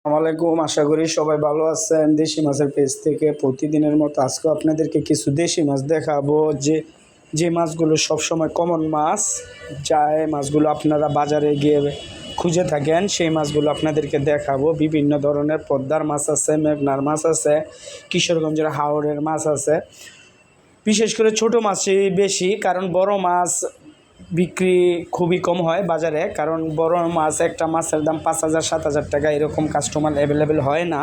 আসসালামাইকুম, আশা করি সবাই ভালো আছেন। দেশি মাছের পেজ থেকে প্রতিদিনের মতো আজকে আপনাদেরকে কিছু দেশি মাছ দেখাবো, যে মাছগুলো সবসময় কমন মাছ, মাছগুলো আপনারা বাজারে গিয়ে খুঁজে থাকেন, সেই মাছগুলো আপনাদেরকে দেখাবো। বিভিন্ন ধরনের পদ্মার মাছ আছে, মেঘনার মাছ আছে, কিশোরগঞ্জের হাওরের মাছ আছে। বিশেষ করে ছোট মাছই বেশি, কারণ বড় মাছ বিক্রি খুবই কম হয় বাজারে, কারণ বড় মাছ একটা মাছের দাম 5,000-7,000 টাকা, এরকম কাস্টমার অ্যাভেলেবেল হয় না।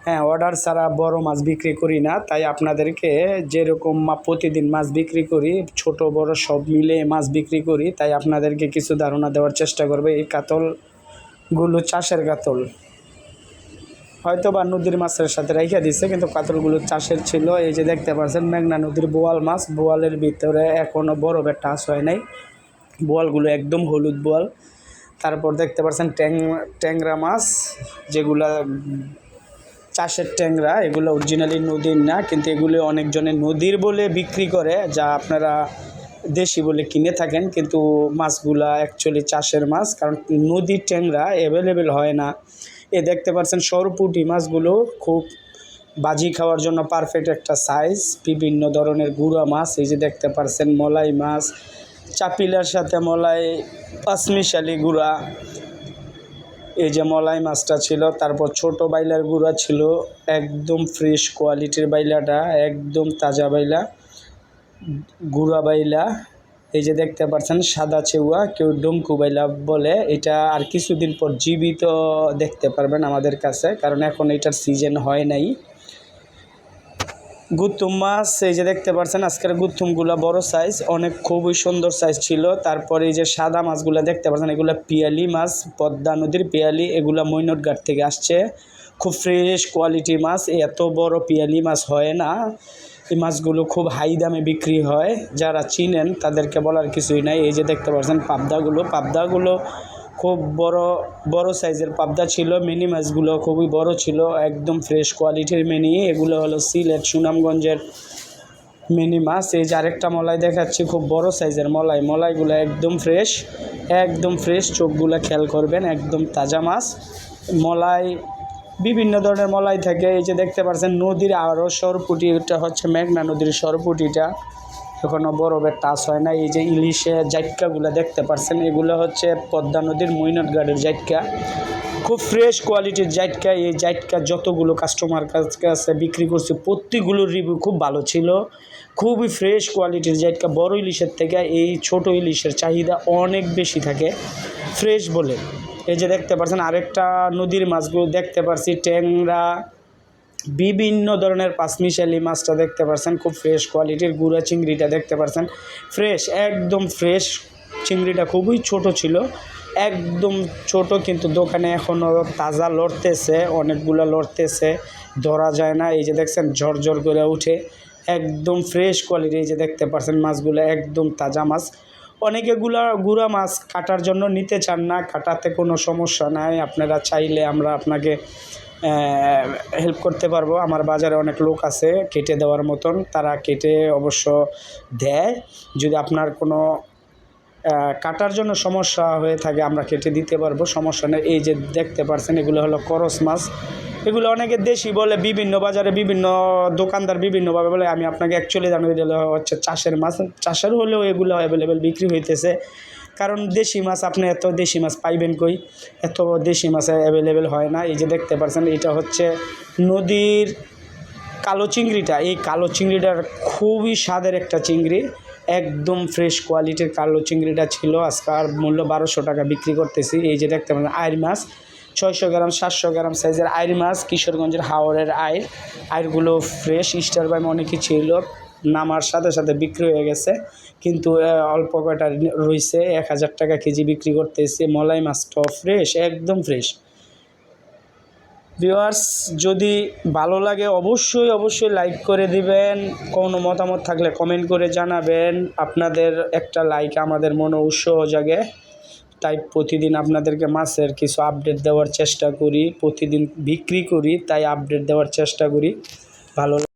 হ্যাঁ, অর্ডার ছাড়া বড় মাছ বিক্রি করি না, তাই আপনাদেরকে যেরকম প্রতিদিন মাছ বিক্রি করি, ছোট বড় সব মিলে মাছ বিক্রি করি, তাই আপনাদেরকে কিছু ধারণা দেওয়ার চেষ্টা করবে। এই কাতলগুলো চাষের কাতল, হয়তো বা নদীর মাছের সাথে রেখে দিচ্ছে, কিন্তু কাতলগুলো চাষের ছিল। এই যে দেখতে পাচ্ছেন মেঘনা নদীর বোয়াল মাছ, বোয়ালের ভিতরে এখনও বরফের টাচ হয় নাই, বোয়ালগুলো একদম হলুদ বোয়াল। তারপর দেখতে পাচ্ছেন ট্যাংরা মাছ, যেগুলা চাষের ট্যাংরা, এগুলো অরিজিনালি নদীর না, কিন্তু এগুলো অনেকজনে নদীর বলে বিক্রি করে, যা আপনারা দেশি বলে কিনে থাকেন, কিন্তু মাছগুলা অ্যাকচুয়ালি চাষের মাছ, কারণ নদীর ট্যাংরা অ্যাভেলেবেল হয় না। দেখতে পাচ্ছেন সরপুঁটি মাছগুলো খুব বাজি খাওয়ার জন্য পারফেক্ট একটা সাইজ। বিভিন্ন ধরনের গুঁড়া মাছ, এই যে দেখতে পাচ্ছেন মলাই মাছ, চাপিলার সাথে মলাই, পাঁচমিশালি গুঁড়া, এই যে মলাই মাছটা ছিল। তারপর ছোট বাইলার গুঁড়া ছিল, একদম ফ্রেশ কোয়ালিটির বাইলাটা, একদম তাজা বাইলা, গুঁড়া বাইলা। এই যে দেখতে পাচ্ছেন সাদা চেউয়া, কেউ ডঙ্কু বাইলা বলে। এটা আর কিছুদিন পর জীবিত দেখতে পারবেন আমাদের কাছে, কারণ এখন এটার সিজন হয় নাই। গুত্তুম মাছ, এই যে দেখতে পাচ্ছেন আজকের গুত্তুমগুলো বড় সাইজ, অনেক খুবই সুন্দর সাইজ ছিল। তারপরে এই যে সাদা মাছগুলো দেখতে পাচ্ছেন, এগুলো পিয়ালি মাছ, পদ্মা নদীর পিয়ালি, এগুলো মৈনটঘাট থেকে আসছে, খুব ফ্রেশ কোয়ালিটি মাছ। এত বড় পিয়ালি মাছ হয় না, এই মাছগুলো খুব হাই দামে বিক্রি হয়, যারা চিনেন তাদেরকে বলার কিছুই নাই। এই যে দেখতে পাচ্ছেন পাবদাগুলো খুব বড় সাইজের পাবদা ছিল। মিনি মাছগুলো খুবই বড় ছিল, একদম ফ্রেশ কোয়ালিটির মিনি। এগুলো হলো সিলেট সুনামগঞ্জের মিনি মাছ। এই যে আরেকটা মলাই দেখাচ্ছি, খুব বড় সাইজের মলাইগুলো একদম ফ্রেশ, চোখগুলো খেয়াল করবেন, একদম তাজা মাছ। মলাই বিভিন্ন ধরনের মলাই থাকে। এই যে দেখতে পাচ্ছেন নদীর আরও সরপুঁটি, এটা হচ্ছে মেঘনা নদীর সরপুঁটিটা, এখনও বরফের টাচ হয় না। এই যে ইলিশের জাটকাগুলো দেখতে পাচ্ছেন, এগুলো হচ্ছে পদ্মা নদীর মৈনটঘাটের জাটকা, খুব ফ্রেশ কোয়ালিটির জাটকা। এই জাটকা যতগুলো কাস্টমার কাছে বিক্রি করছে, প্রত্যেকগুলোর রিভিউ খুব ভালো ছিল, খুবই ফ্রেশ কোয়ালিটির জাটকা। বড় ইলিশের থেকে এই ছোট ইলিশের চাহিদা অনেক বেশি থাকে, ফ্রেশ বলে। এই যে দেখতে পাচ্ছেন আরেকটা নদীর মাছগুলো দেখতে পাচ্ছি, ট্যাংরা, বিভিন্ন ধরনের পাঁচমিশালি মাছটা দেখতে পাচ্ছেন, খুব ফ্রেশ কোয়ালিটির। গুঁড়া চিংড়িটা দেখতে পাচ্ছেন, ফ্রেশ, একদম ফ্রেশ। চিংড়িটা খুবই ছোট ছিল, একদম ছোট, কিন্তু দোকানে এখনও তাজা লড়তেছে, অনেকগুলো লড়তেছে, ধরা যায় না। এই যে দেখছেন ঝরঝর করে উঠে, একদম ফ্রেশ কোয়ালিটি। এই যে দেখতে পাচ্ছেন মাছগুলো একদম তাজা মাছ। অনেকে গুঁড়া মাছ কাটার জন্য নিতে চান না, কাটাতে কোনো সমস্যা নাই, আপনারা চাইলে আমরা আপনাকে হেল্প করতে পারবো। আমার বাজারে অনেক লোক আছে কেটে দেওয়ার মতন, তারা কেটে অবশ্য দেয়। যদি আপনার কোনো কাটার জন্য সমস্যা হয়ে থাকে, আমরা কেটে দিতে পারবো, সমস্যা নেই। এই যে দেখতে পাচ্ছেন এগুলো হলো করস মাছ, এগুলো অনেকে দেশি বলে, বিভিন্ন বাজারে বিভিন্ন দোকানদার বিভিন্নভাবে বলে। আমি আপনাকে অ্যাকচুয়ালি জানিয়ে দিলে হচ্ছে চাষের মাছ, চাষের হলেও এগুলো অ্যাভেলেবেল বিক্রি হইতেছে, কারণ দেশি মাছ আপনি এত দেশি মাছ পাইবেন কই, এত দেশি মাছ অ্যাভেলেবেল হয় না। এই যে দেখতে পাচ্ছেন এটা হচ্ছে নদীর কালো চিংড়িটা, এই কালো চিংড়িটার খুবই স্বাদের একটা চিংড়ি, একদম ফ্রেশ কোয়ালিটির কালো চিংড়িটা ছিল। আজকাল মূল্য 1200 টাকা বিক্রি করতেছি। এই যে দেখতে পাচ্ছেন আইর মাছ, 600 গ্রাম 700 গ্রাম সাইজের আইর মাছ, কিশোরগঞ্জের হাওরের আইরগুলো ফ্রেশ। স্টার বাইম অনেকই ছিল, নামার সাথে সাথে বিক্রি হয়ে গেছে, কিন্তু অল্প কয়টা রয়েছে, 1000 টাকা কেজি বিক্রি করতেছে। মলাই মাছটাও ফ্রেশ, একদম ফ্রেশ। ভিউয়ার্স, যদি ভালো লাগে অবশ্যই লাইক করে দিবেন, কোনো মতামত থাকলে কমেন্ট করে জানাবেন। আপনাদের একটা লাইক আমাদের মনে উৎসাহ জাগে, তাই প্রতিদিন আপনাদেরকে মাছের কিছু আপডেট দেওয়ার চেষ্টা করি, প্রতিদিন বিক্রি করি, তাই আপডেট দেওয়ার চেষ্টা করি। ভালো